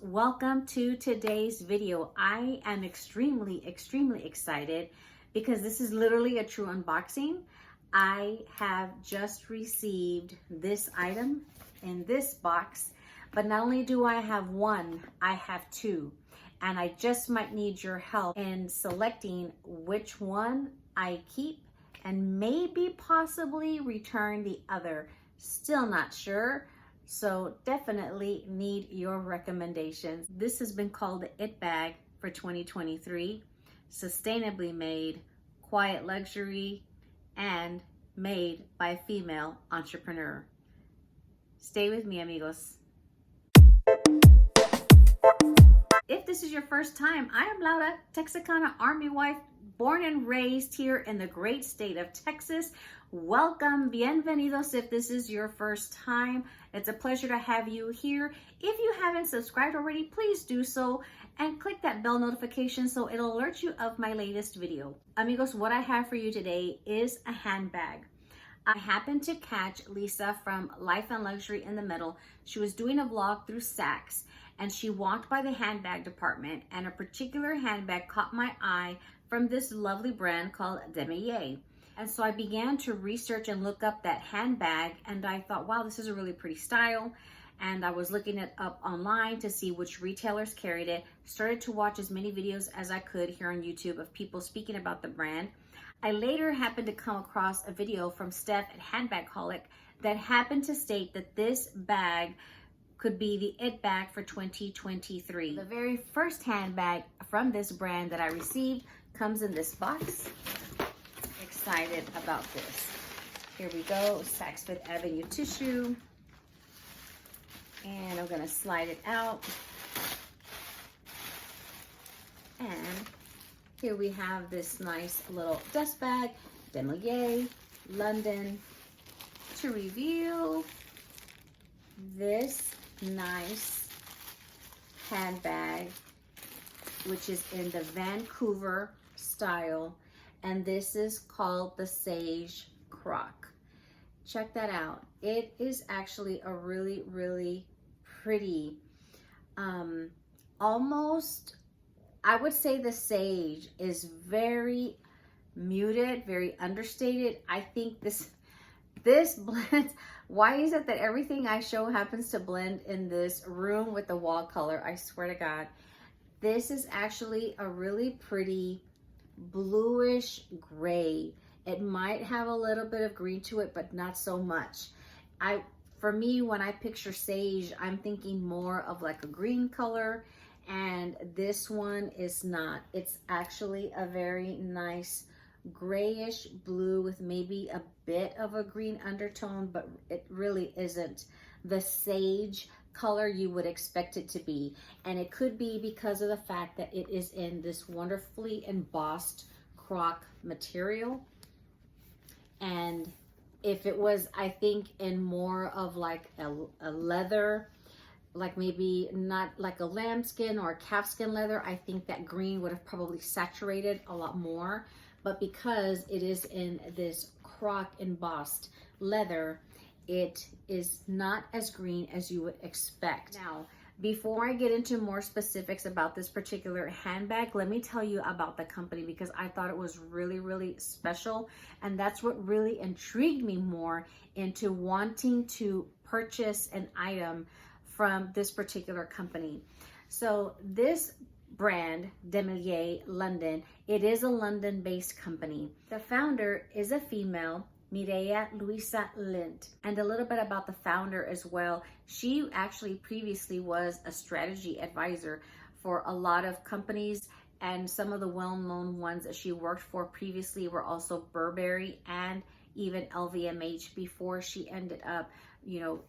welcome to today's video. I am extremely excited because this is literally a true unboxing. I have just received this item in this box, but not only do I have one, I have two, and I just might need your help in selecting which one I keep and maybe possibly return the other. Still not sure. So definitely need your recommendations. This has been called the It Bag for 2023. Sustainably made, quiet luxury, and made by a female entrepreneur. Stay with me, amigos. If this is your first time, I am Laura, Texicana Army wife, born and raised here in the great state of Texas. Welcome, bienvenidos. If this is your first time, it's a pleasure to have you here. If you haven't subscribed already, please do so and click that bell notification so it'll alert you of my latest video. Amigos, what I have for you today is a handbag. I happened to catch Lisa from Life and Luxury in the Middle. She was doing a vlog through Saks and she walked by the handbag department, and a particular handbag caught my eye from this lovely brand called Demellier. And so I began to research and look up that handbag, and I thought, wow, this is a really pretty style. And I was looking it up online to see which retailers carried it, started to watch as many videos as I could here on YouTube of people speaking about the brand. I later happened to come across a video from Steph at Handbagholic that happened to state that this bag could be the It Bag for 2023. The very first handbag from this brand that I received comes in this box. Excited about this. Here we go, Saks Fifth Avenue tissue. And I'm gonna slide it out. And here we have this nice little dust bag, Demellier, London, to reveal this nice handbag, which is in the Vancouver style. And this is called the Sage Croc. Check that out. It is actually a really pretty, almost, I would say the sage is very muted, very understated. I think this blends. Why is it that everything I show happens to blend in this room with the wall color? I swear to God. This is actually a really pretty bluish gray. It might have a little bit of green to it, but not so much. For me, when I picture sage, I'm thinking more of like a green color, and this one is not. It's actually a very nice grayish blue with maybe a bit of a green undertone, but it really isn't the sage color you would expect it to be. And it could be because of the fact that it is in this wonderfully embossed croc material. And if it was, I think, in more of like a leather, like maybe not like a lambskin or a calfskin leather, I think that green would have probably saturated a lot more. But because it is in this croc embossed leather, it is not as green as you would expect. Now, before I get into more specifics about this particular handbag, let me tell you about the company, because I thought it was really special. And that's what really intrigued me more into wanting to purchase an item from this particular company. So this brand, Demellier London, it is a London-based company. The founder is a female, Mireia Luisa Lint. And a little bit about the founder as well. She actually previously was a strategy advisor for a lot of companies, and some of the well-known ones that she worked for previously were also Burberry and even LVMH before she ended up,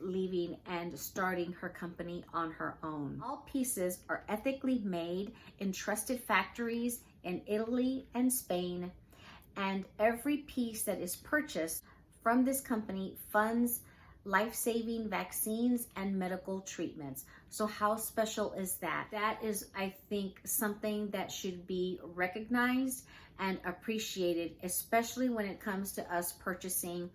leaving and starting her company on her own. All pieces are ethically made in trusted factories in Italy and Spain, and every piece that is purchased from this company funds life-saving vaccines and medical treatments. So how special is that? That is, I think, something that should be recognized and appreciated, especially when it comes to us purchasing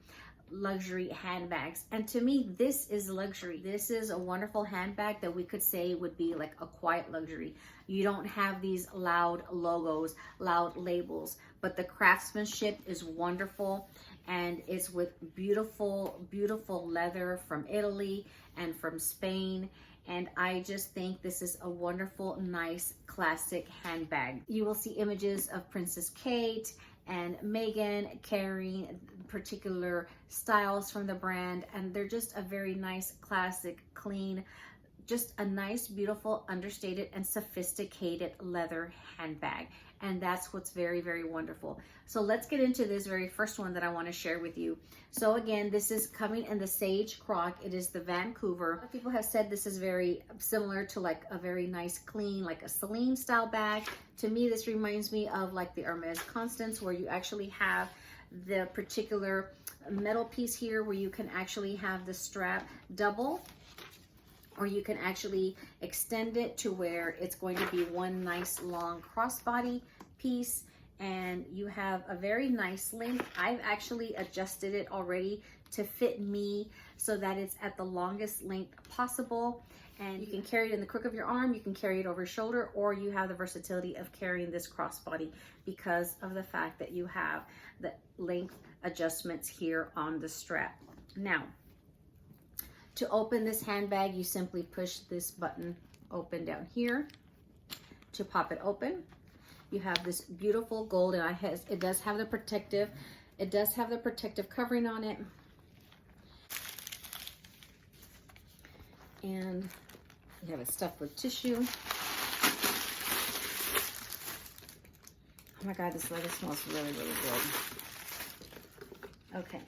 luxury handbags. And to me, this is luxury. This is a wonderful handbag that we could say would be like a quiet luxury. You don't have these loud logos, loud labels, but the craftsmanship is wonderful, and it's with beautiful, beautiful leather from Italy and from Spain. And I just think this is a wonderful, nice, classic handbag. You will see images of Princess Kate and Meghan carrying particular styles from the brand, and they're just a very nice, classic, clean, just a nice, beautiful, understated, and sophisticated leather handbag. And that's what's very, very wonderful. So let's get into this very first one that I want to share with you. So again, this is coming in the Sage Croc. It is the Vancouver. A lot of people have said this is very similar to like a very nice, clean, like a Celine style bag. To me, this reminds me of like the Hermes Constance, where you actually have the particular metal piece here where you can actually have the strap double, or you can actually extend it to where it's going to be one nice long crossbody piece, and you have a very nice length. I've actually adjusted it already to fit me so that it's at the longest length possible. And you can carry it in the crook of your arm, you can carry it over your shoulder, or you have the versatility of carrying this crossbody because of the fact that you have the length adjustments here on the strap. Now, to open this handbag, you simply push this button open down here to pop it open. You have this beautiful gold, and it does have the protective covering on it. And you have it stuffed with tissue. Oh my God, this leather smells really, really good. Okay.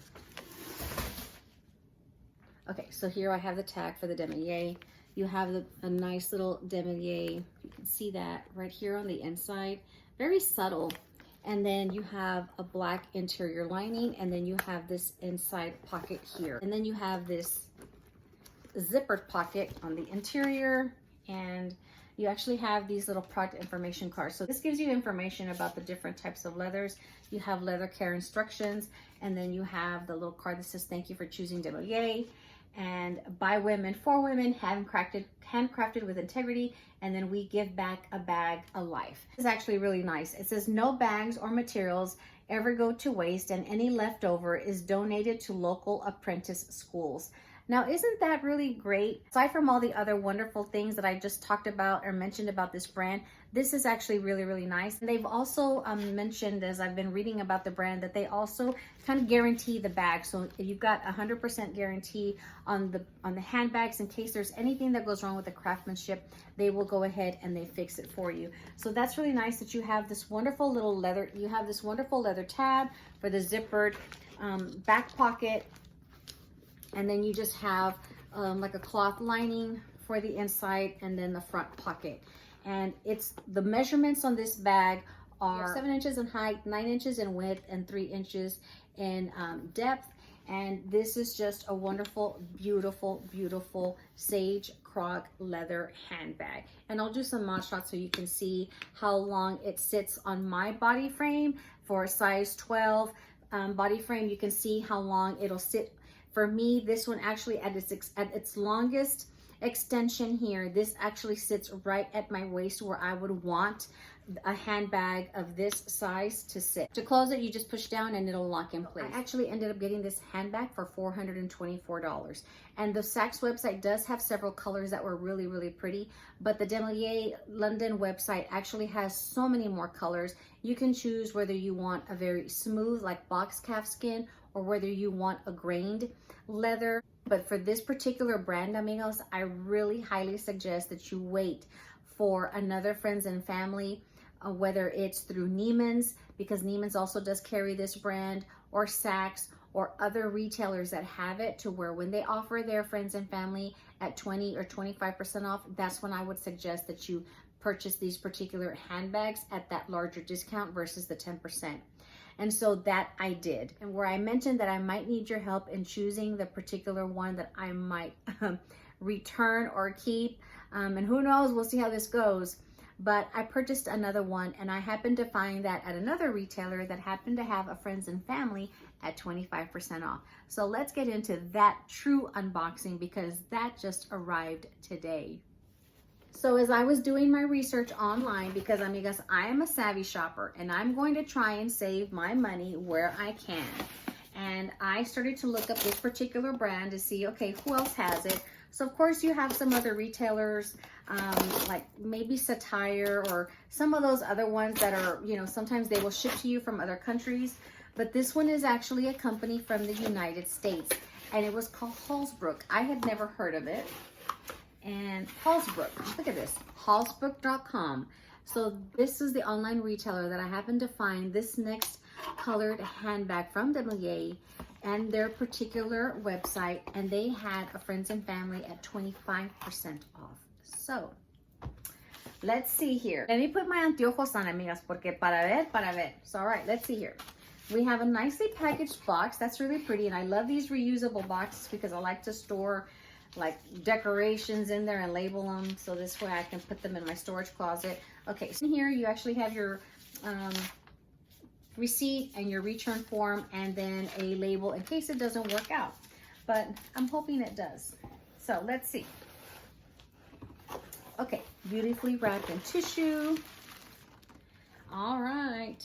Okay, so here I have the tag for the Demellier. You have a nice little Demellier. You can see that right here on the inside. Very subtle. And then you have a black interior lining, and then you have this inside pocket here. And then you have this zippered pocket on the interior, and you actually have these little product information cards. So this gives you information about the different types of leathers. You have leather care instructions, and then you have the little card that says, "Thank you for choosing Demellier," and "By women, for women, handcrafted with integrity," and then "We give back a bag, a life." This is actually really nice. It says, "No bags or materials ever go to waste, and any leftover is donated to local apprentice schools." Now, isn't that really great? Aside from all the other wonderful things that I just talked about or mentioned about this brand, this is actually really, really nice. And they've also mentioned, as I've been reading about the brand, that they also kind of guarantee the bag. So if you've got 100% guarantee on the handbags, in case there's anything that goes wrong with the craftsmanship, they will go ahead and they fix it for you. So that's really nice that you have this wonderful little leather. You have this wonderful leather tab for the zippered back pocket. And then you just have like a cloth lining for the inside, and then the front pocket. And the measurements on this bag are 7 inches in height, 9 inches in width, and 3 inches in depth. And this is just a wonderful, beautiful, beautiful Sage Croc leather handbag. And I'll do some mod shots so you can see how long it sits on my body frame. For a size 12 body frame, you can see how long it'll sit. For me, this one actually at its longest extension here, this actually sits right at my waist, where I would want a handbag of this size to sit. To close it, you just push down and it'll lock in place. I actually ended up getting this handbag for $424. And the Saks website does have several colors that were really, really pretty, but the Demellier London website actually has so many more colors. You can choose whether you want a very smooth, like box calf skin, or whether you want a grained leather. But for this particular brand, amigos, I really highly suggest that you wait for another friends and family, whether it's through Neiman's, because Neiman's also does carry this brand, or Saks, or other retailers that have it, to where when they offer their friends and family at 20 or 25% off, that's when I would suggest that you purchase these particular handbags at that larger discount versus the 10%. And so that I did. And where I mentioned that I might need your help in choosing the particular one that I might return or keep, and who knows, we'll see how this goes. but I purchased another one, and I happened to find that at another retailer that happened to have a friends and family at 25% off. So let's get into that true unboxing because that just arrived today. So as I was doing my research online, because amigas, I am a savvy shopper and I'm going to try and save my money where I can. And I started to look up this particular brand to see, okay, who else has it? So of course you have some other retailers, like maybe Satire or some of those other ones that are, you know, sometimes they will ship to you from other countries. But this one is actually a company from the United States, and it was called Halsbrook. I had never heard of it. And Halsbrook, look at this, halsbrook.com. So this is the online retailer that I happened to find this next colored handbag from Demellier and their particular website, and they had a friends and family at 25% off. So let's see here. Let me put my anteojos on, amigas, porque para ver. So all right, let's see here. We have a nicely packaged box. That's really pretty, and I love these reusable boxes because I like to store like decorations in there and label them, so this way I can put them in my storage closet. Okay, so here you actually have your receipt and your return form, and then a label in case it doesn't work out, but I'm hoping it does. So let's see. Okay, beautifully wrapped in tissue. All right.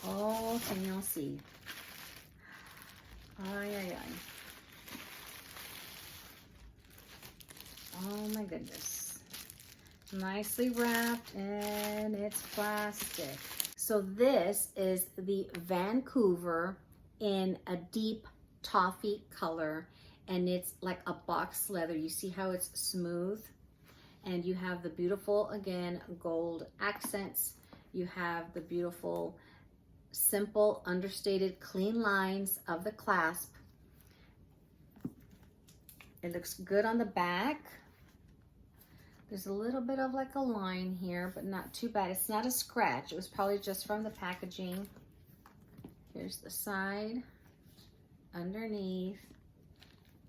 Oh, can y'all see? Ay, ay, ay. Oh my goodness. Nicely wrapped, and it's plastic. So this is the Vancouver in a deep toffee color, and it's like a box leather. You see how it's smooth? And you have the beautiful, again, gold accents. You have the beautiful, simple, understated, clean lines of the clasp. It looks good on the back. There's a little bit of like a line here, but not too bad. It's not a scratch. It was probably just from the packaging. Here's the side, underneath,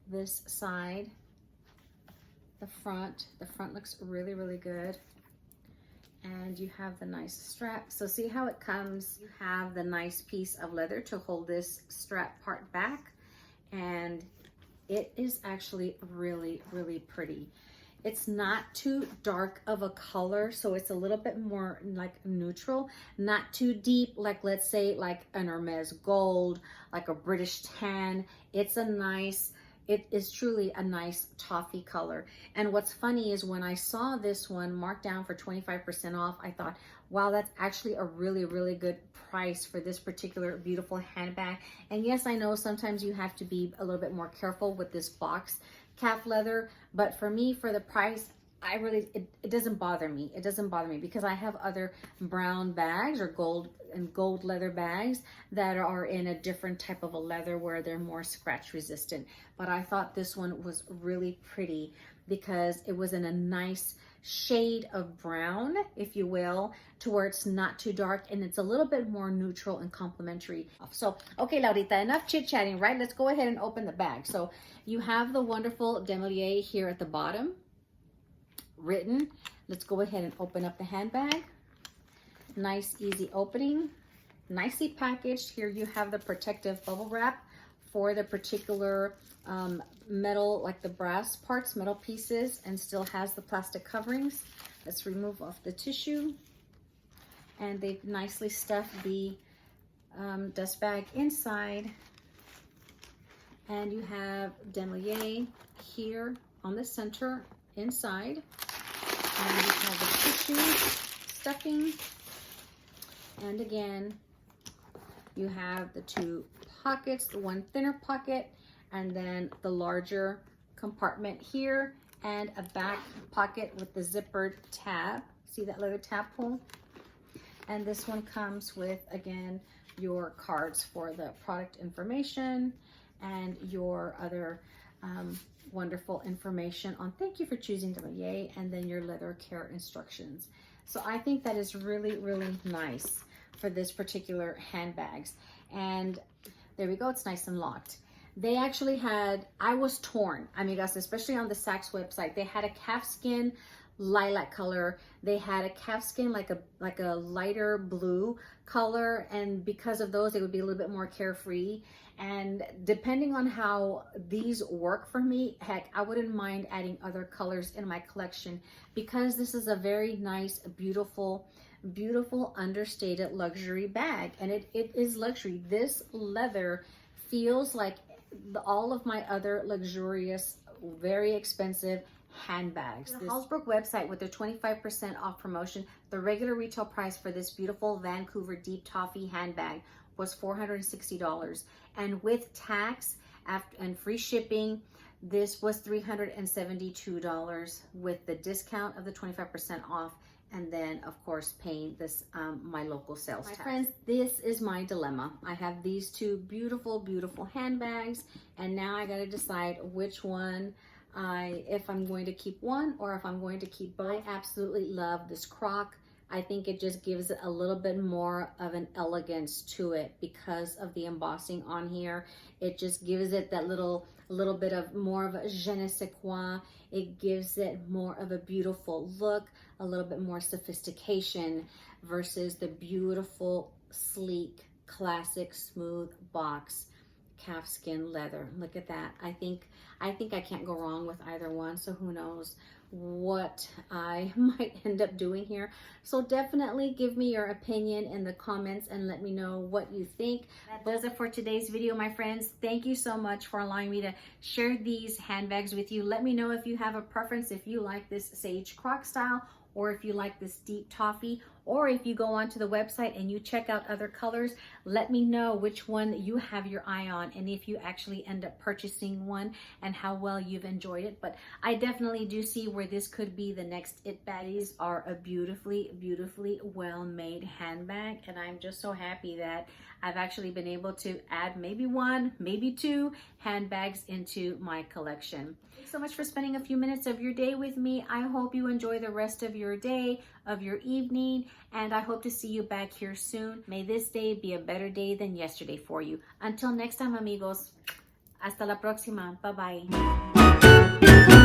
this side, the front. The front looks really, really good. And you have the nice strap. So see how it comes? You have the nice piece of leather to hold this strap part back. And it is actually really, really pretty. It's not too dark of a color, so it's a little bit more like neutral, not too deep, like let's say like an Hermes gold, like a British tan. It's a nice, it is truly a nice toffee color. And what's funny is when I saw this one marked down for 25% off, I thought, wow, that's actually a really, really good price for this particular beautiful handbag. And yes, I know sometimes you have to be a little bit more careful with this box calf leather, but for me, for the price, I really, it doesn't bother me. It doesn't bother me because I have other brown bags or gold leather bags that are in a different type of a leather where they're more scratch resistant. But I thought this one was really pretty because it was in a nice shade of brown, if you will, to where it's not too dark and it's a little bit more neutral and complementary. So, okay, Laurita, enough chit-chatting, right? Let's go ahead and open the bag. So you have the wonderful Demellier here at the bottom written. Let's go ahead and open up the handbag. Nice, easy opening. Nicely packaged. Here you have the protective bubble wrap for the particular metal, like the brass parts, metal pieces, and still has the plastic coverings. Let's remove off the tissue. And they've nicely stuffed the dust bag inside. And you have Demellier here on the center inside. And you have the tissue stuffing. And again, you have the two pockets, the one thinner pocket, and then the larger compartment here, and a back pocket with the zippered tab. See that leather tab pull? And this one comes with, again, your cards for the product information and your other wonderful information on thank you for choosing Demellier, and then your leather care instructions. So I think that is really, really nice for this particular handbags. And there we go, it's nice and locked. They actually had, I was torn, amigas, especially on the Saks website. They had a calfskin lilac color. They had a calfskin, like a lighter blue color, and because of those, they would be a little bit more carefree. And depending on how these work for me, heck, I wouldn't mind adding other colors in my collection, because this is a very nice, beautiful understated luxury bag. And it is luxury. This leather feels like all of my other luxurious, very expensive handbags. The Halsbrook website, with their 25% off promotion, the regular retail price for this beautiful Vancouver Deep Toffee handbag was $460, and with tax and free shipping, this was $372 with the discount of the 25% off, and then of course paying this my local sales tax. My friends, this is my dilemma. I have these two beautiful handbags, and now I got to decide which one if I'm going to keep one or if I'm going to keep both. I absolutely love this croc. I think it just gives it a little bit more of an elegance to it because of the embossing on here. It just gives it that little bit of more of a je ne sais quoi. It gives it more of a beautiful look, a little bit more sophistication versus the beautiful, sleek, classic, smooth box calfskin leather. Look at that. I think I can't go wrong with either one, so who knows what I might end up doing here. So definitely give me your opinion in the comments and let me know what you think. That does it for today's video, my friends. Thank you so much for allowing me to share these handbags with you. Let me know if you have a preference, if you like this sage croc style, or if you like this deep toffee, or if you go onto the website and you check out other colors, let me know which one you have your eye on and if you actually end up purchasing one and how well you've enjoyed it. But I definitely do see where this could be the next it bag. These are a beautifully well-made handbag, and I'm just so happy that I've actually been able to add maybe one, maybe two handbags into my collection. Thanks so much for spending a few minutes of your day with me. I hope you enjoy the rest of your day, of your evening, and I hope to see you back here soon. May this day be a better day than yesterday for you. Until next time, amigos. Hasta la próxima. Bye-bye.